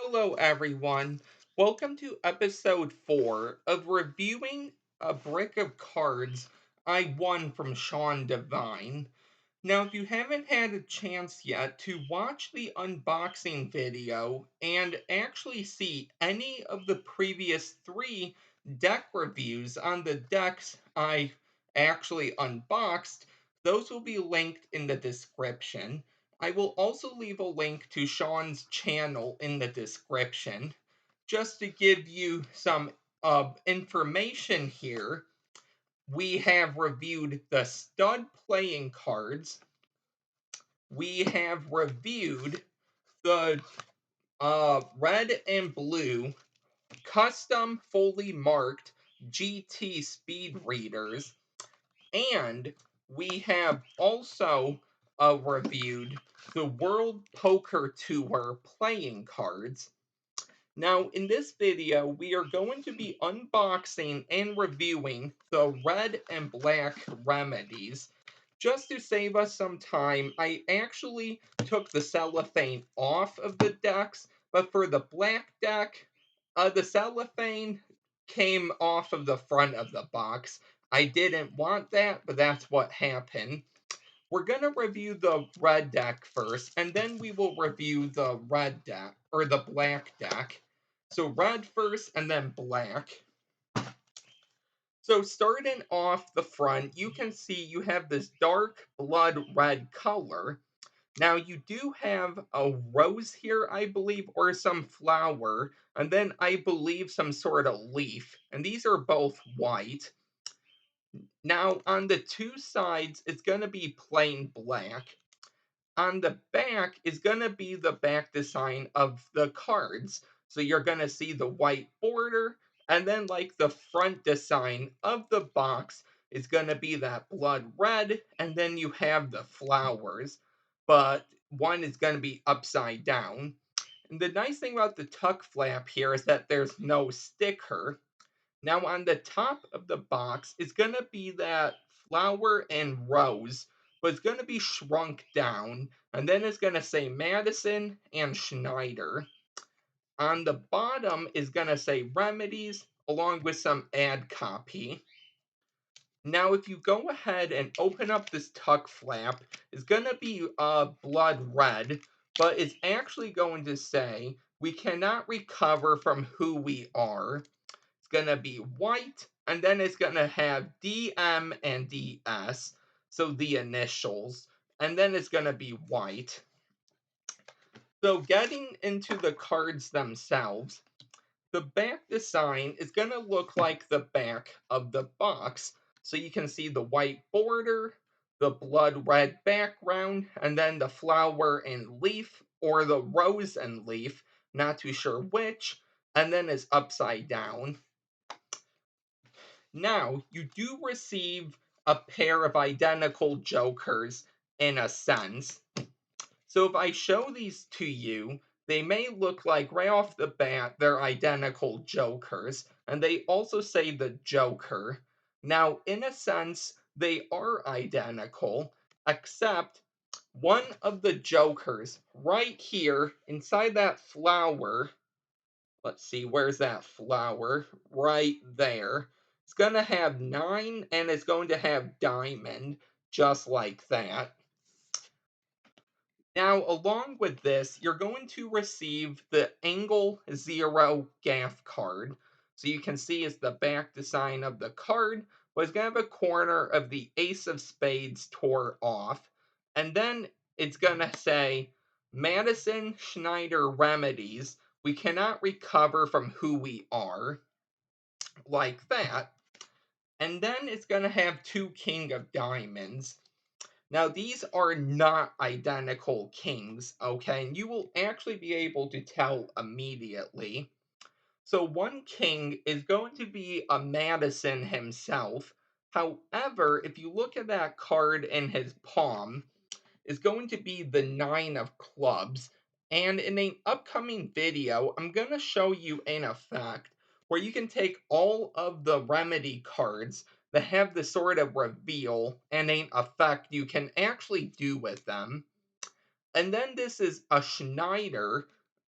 Hello, everyone. Welcome to episode 4 of reviewing a brick of cards I won from Sean Devine. Now, if you haven't had a chance yet to watch the unboxing video and actually see any of the previous 3 deck reviews on the decks I actually unboxed, those will be linked in the description. I will also leave a link to Sean's channel in the description. Just to give you some information here, we have reviewed the stud playing cards. We have reviewed the red and blue custom fully marked GT speed readers, and we have also reviewed the World Poker Tour playing cards. Now, in this video, we are going to be unboxing and reviewing the red and black remedies. Just to save us some time, I actually took the cellophane off of the decks, but for the black deck, the cellophane came off of the front of the box. I didn't want that, but that's what happened. We're going to review the red deck first, and then we will review the red deck, or the black deck. So red first, and then black. So starting off the front, you can see you have this dark blood red color. Now you do have a rose here, I believe, or some flower, and then I believe some sort of leaf. And these are both white. Now on the two sides, it's going to be plain black. On the back is going to be the back design of the cards. So you're going to see the white border, and then like the front design of the box is going to be that blood red, and then you have the flowers, but one is going to be upside down. And the nice thing about the tuck flap here is that there's no sticker. Now on the top of the box is going to be that flower and rose, but it's going to be shrunk down, and then it's going to say Madison and Schneider. On the bottom is going to say Remedies, along with some ad copy. Now if you go ahead and open up this tuck flap, it's going to be blood red, but it's actually going to say, we cannot recover from who we are. It's going to be white, and then it's going to have DM and DS, so the initials, and then it's going to be white. So getting into the cards themselves, the back design is going to look like the back of the box. So you can see the white border, the blood red background, and then the flower and leaf, or the rose and leaf, not too sure which, and then it's upside down. Now, you do receive a pair of identical jokers in a sense. So if I show these to you, they may look like right off the bat they're identical jokers, and they also say the Joker. Now, in a sense, they are identical, except one of the jokers right here inside that flower. Let's see, where's that flower? Right there. It's going to have 9, and it's going to have diamond, just like that. Now, along with this, you're going to receive the Angle 0 gaff card. So you can see it's the back design of the card, but it's going to have a corner of the Ace of Spades tore off. And then it's going to say, Madison Schneider Remedies, we cannot recover from who we are, like that. And then it's going to have 2 King of Diamonds. Now, these are not identical kings, okay? And you will actually be able to tell immediately. So, one king is going to be a Madison himself. However, if you look at that card in his palm, is going to be the 9 of clubs. And in an upcoming video, I'm going to show you an effect where you can take all of the remedy cards that have the sort of reveal and an effect you can actually do with them. And then this is a Schneider,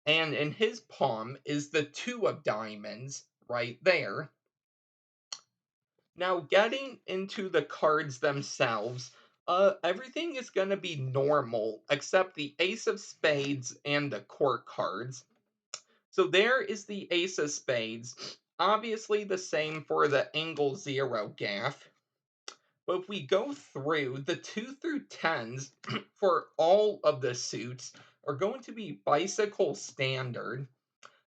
And in his palm is the two of diamonds right there. Now, getting into the cards themselves, everything is going to be normal except the Ace of Spades and the Court cards. So there is the Ace of Spades, obviously the same for the Angle Zero gaff. But if we go through, the 2 through 10s for all of the suits are going to be bicycle standard.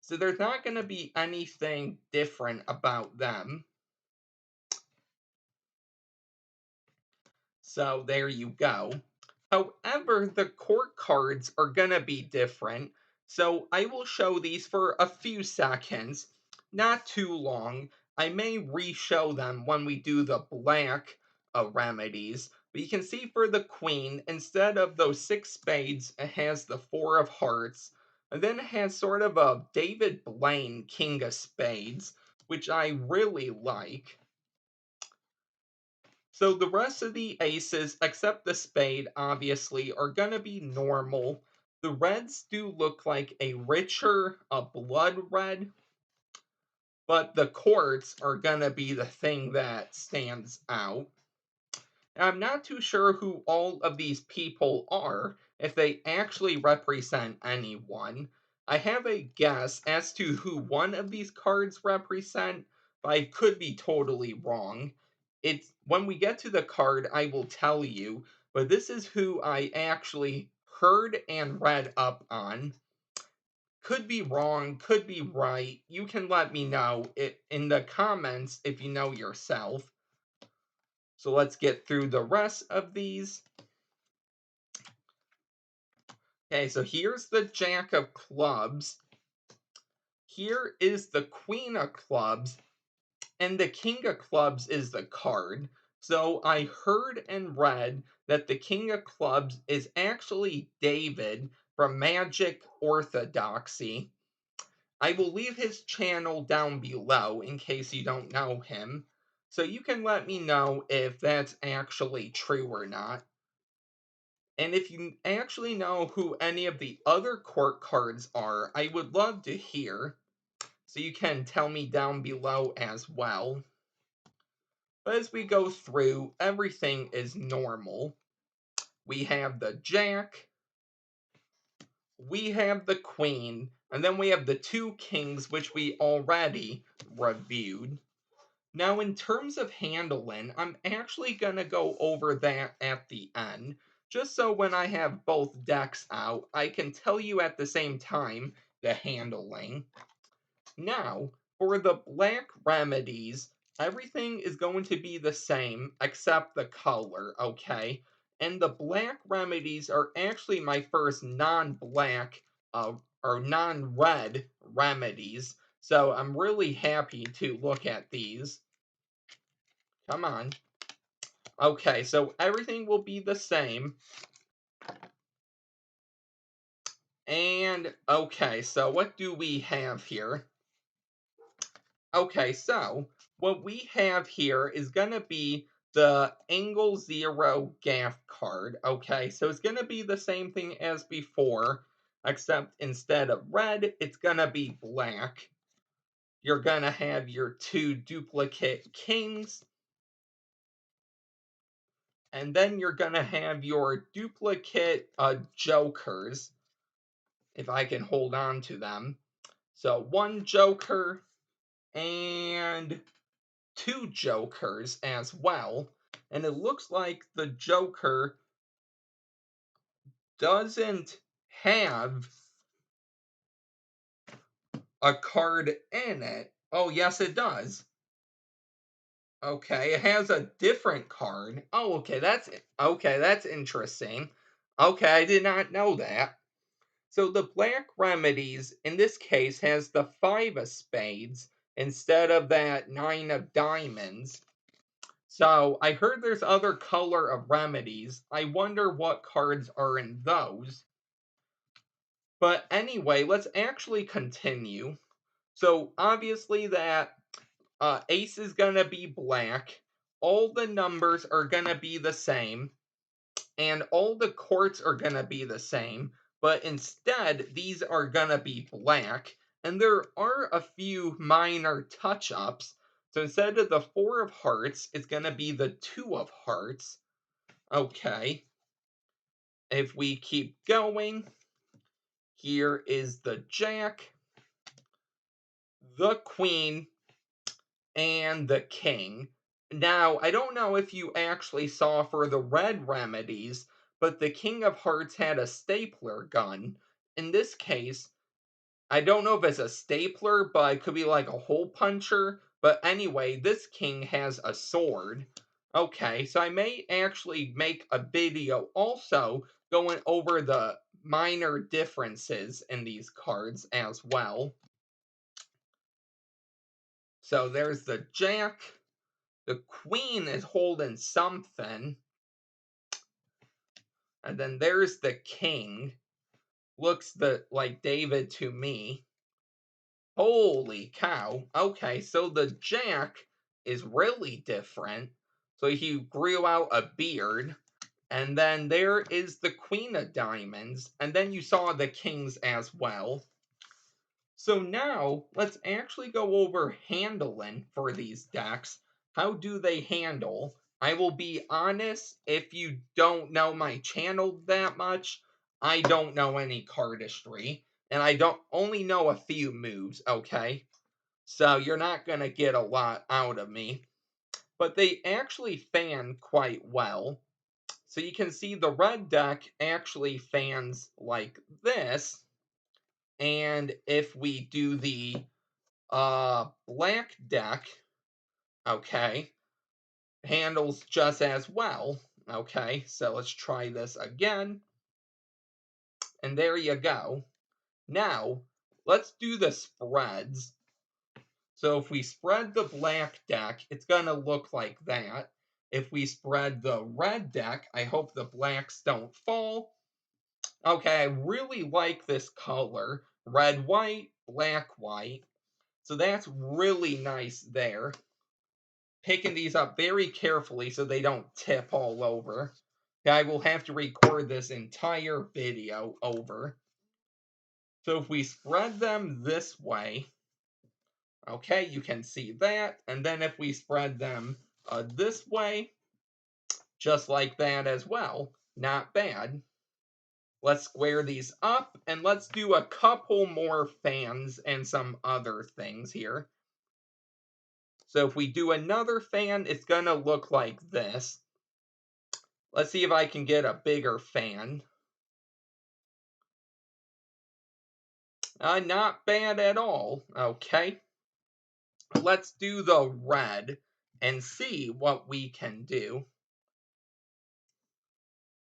So there's not going to be anything different about them. So there you go. However, the court cards are going to be different. So I will show these for a few seconds, not too long. I may re-show them when we do the black remedies. But you can see for the queen, instead of those 6 spades, it has the 4 of hearts. And then it has sort of a David Blaine king of spades, which I really like. So the rest of the aces, except the spade, obviously, are going to be normal. The reds do look like a richer, a blood red, but the courts are going to be the thing that stands out. I'm not too sure who all of these people are, if they actually represent anyone. I have a guess as to who one of these cards represent, but I could be totally wrong. It's when we get to the card, I will tell you, but this is who I actually heard and read up on. Could be wrong, could be right. You can let me know it in the comments if you know yourself. So let's get through the rest of these. Okay, so here's the Jack of Clubs. Here is the Queen of Clubs. And the King of Clubs is the card. So I heard and read that the King of Clubs is actually David from Magic Orthodoxy. I will leave his channel down below in case you don't know him. So you can let me know if that's actually true or not. And if you actually know who any of the other court cards are, I would love to hear. So you can tell me down below as well. But as we go through, everything is normal. We have the Jack, we have the Queen, and then we have the 2 Kings, which we already reviewed. Now, in terms of handling, I'm actually going to go over that at the end, just so when I have both decks out, I can tell you at the same time the handling. Now, for the black remedies, everything is going to be the same except the color, okay? And the black remedies are actually my first non-black or non-red remedies. So I'm really happy to look at these. Come on. Okay, so everything will be the same. And, okay, so what do we have here? Okay, so what we have here is going to be the Angle Zero Gaff card. Okay, so it's going to be the same thing as before, except instead of red, it's going to be black. You're going to have your 2 duplicate kings. And then you're going to have your duplicate jokers, if I can hold on to them. So 1 joker and 2 jokers as well. And it looks like the joker doesn't have a card in it. Oh, yes, it does. Okay, it has a different card. Oh, okay, that's interesting. Okay, I did not know that. So the black remedies in this case has the 5 of spades instead of that 9 of diamonds. So I heard there's other color of remedies. I wonder what cards are in those. But anyway, let's actually continue. So obviously that ace is going to be black. All the numbers are going to be the same. And all the courts are going to be the same. but instead these are gonna be black, and there are a few minor touch-ups. So instead of the 4 of hearts, it's gonna be the 2 of hearts. Okay, if we keep going, here is the jack, the queen, and the king. Now, I don't know if you actually saw for the red remedies, but the king of hearts had a stapler gun. In this case, I don't know if it's a stapler, but it could be like a hole puncher. But anyway, this king has a sword. Okay, so I may actually make a video also going over the minor differences in these cards as well. So there's the jack. The queen is holding something. And then there's the king. Looks like David to me. Holy cow. Okay, so the jack is really different. So he grew out a beard. And then there is the queen of diamonds. And then you saw the kings as well. So now let's actually go over handling for these decks. How do they handle? I will be honest, if you don't know my channel that much, I don't know any cardistry. And I don't only know a few moves, okay? So you're not going to get a lot out of me. But they actually fan quite well. So you can see the red deck actually fans like this. And if we do the black deck, okay, handles just as well. Okay, so let's try this again. And there you go. Now, let's do the spreads. So if we spread the black deck, it's going to look like that. If we spread the red deck, I hope the blacks don't fall. Okay, I really like this color. Red, white, black, white. So that's really nice there. Picking these up very carefully so they don't tip all over. I will have to record this entire video over. So if we spread them this way, okay, you can see that. And then if we spread them this way, just like that as well, not bad. Let's square these up and let's do a couple more fans and some other things here. So if we do another fan, it's going to look like this. Let's see if I can get a bigger fan. Not bad at all. Okay. Let's do the red and see what we can do.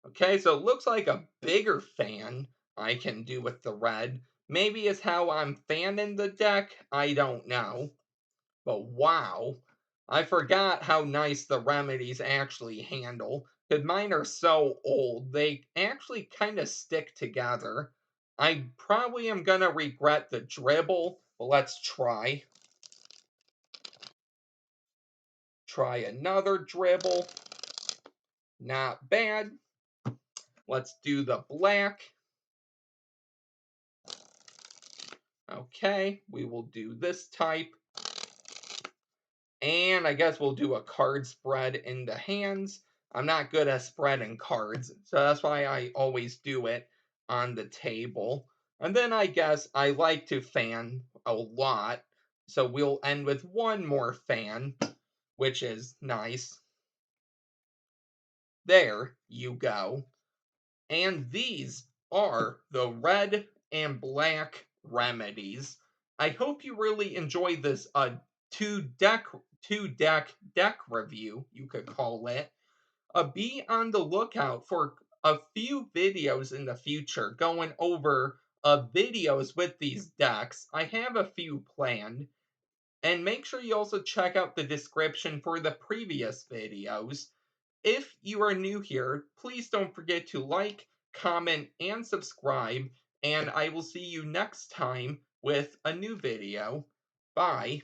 Okay, so it looks like a bigger fan I can do with the red. Maybe it's how I'm fanning the deck. I don't know. But wow. I forgot how nice the remedies actually handle. Because mine are so old, they actually kind of stick together. I probably am going to regret the dribble, but let's try. Try another dribble. Not bad. Let's do the black. Okay, we will do this type. And I guess we'll do a card spread in the hands. I'm not good at spreading cards, so that's why I always do it on the table. And then I guess I like to fan a lot, so we'll end with one more fan, which is nice. There you go. And these are the red and black remedies. I hope you really enjoyed this two deck deck review, you could call it. Be on the lookout for a few videos in the future going over videos with these decks. I have a few planned. And make sure you also check out the description for the previous videos. If you are new here, please don't forget to like, comment, and subscribe, and I will see you next time with a new video. Bye.